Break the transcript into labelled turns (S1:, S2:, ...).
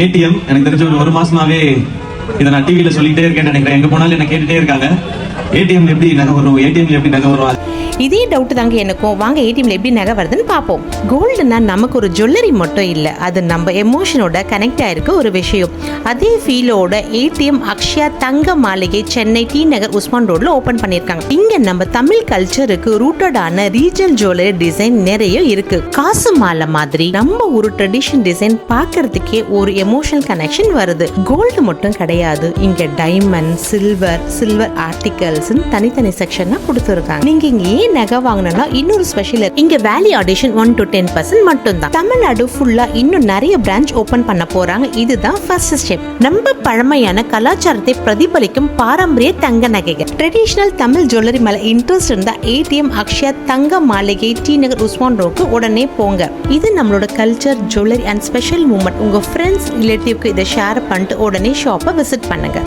S1: ATM எனக்கு தெரிஞ்ச ஒரு மாசமாவே இதை நான் டிவியில சொல்லிட்டே இருக்கேன்னு நினைக்கிறேன். எங்க போனாலும் என்ன கேட்டுட்டே இருக்காங்க, ஏடிஎம் எப்படி நகை வரும், ஏடிஎம்ல எப்படி நகை வரும்.
S2: இதே டவுட் தாங்க எனக்கும். வாங்க ஏடிஎம்ல எப்படி நகை வருதுன்னு பார்ப்போம். கோல்டுனா நமக்கு ஒரு ஜுவல்லரி மட்டும் இல்லை, அது நம்ம எமோஷனோட கனெக்ட் ஆயிருக்க ஒரு விஷயம். அதே ஃபீலோட ஏடிஎம் அக்ஷயா தங்க மாளிகை சென்னை டி நகர் உஸ்மான் ரோட்ல ஓபன் பண்ணிருக்காங்க. இங்க நம்ம தமிழ் கல்ச்சருக்கு ரூட்டடான ரீஜனல் ஜுவல்லரி டிசைன் நிறைய இருக்கு. காசு மாலை மாதிரி நம்ம ஒரு ட்ரெடிஷன் டிசைன் பார்க்கறதுக்கே ஒரு எமோஷனல் கனெக்ஷன் வருது. கோல்டு மட்டும் கிடையாது, இங்க டைமண்ட், சில்வர் ஆர்டிகல்ஸ் தனித்தனி செக்ஷனா கொடுத்துருக்காங்க. நீங்க இங்க ஏன் நகை வாங்கினா இன்னொரு ஸ்பெஷல், இங்க வேல்யூ ஆடிஷன் 1 to 10% மட்டும் தான். தமிழ்நாடு ஃபுல்லா இன்னும் நிறைய பிரான்ச் ஓபன் பண்ண போறாங்க. இதுதான் ஃபர்ஸ்ட் ஸ்டெப். நம்ம பழமையான கலாச்சாரத்தை பிரதிபலிக்கும் பாரம்பரிய தங்க நகைகள். ட்ரெடிஷனல் தமிழ் ஜுவல்லரி மேல இன்ட்ரெஸ்ட் இருந்தா ஏடிஎம் அக்ஷயா தங்க மாளிகை டி நகர் உஸ்மான் ரோக்கு உடனே போங்க. இது நம்மளோட culture, jewellery and special moment. உங்க ஃப்ரெண்ட்ஸ், ரிலேட்டிவ்க்கு இதை ஷேர் பண்ணிட்டு உடனே ஷாப்பை விசிட் பண்ணுங்க.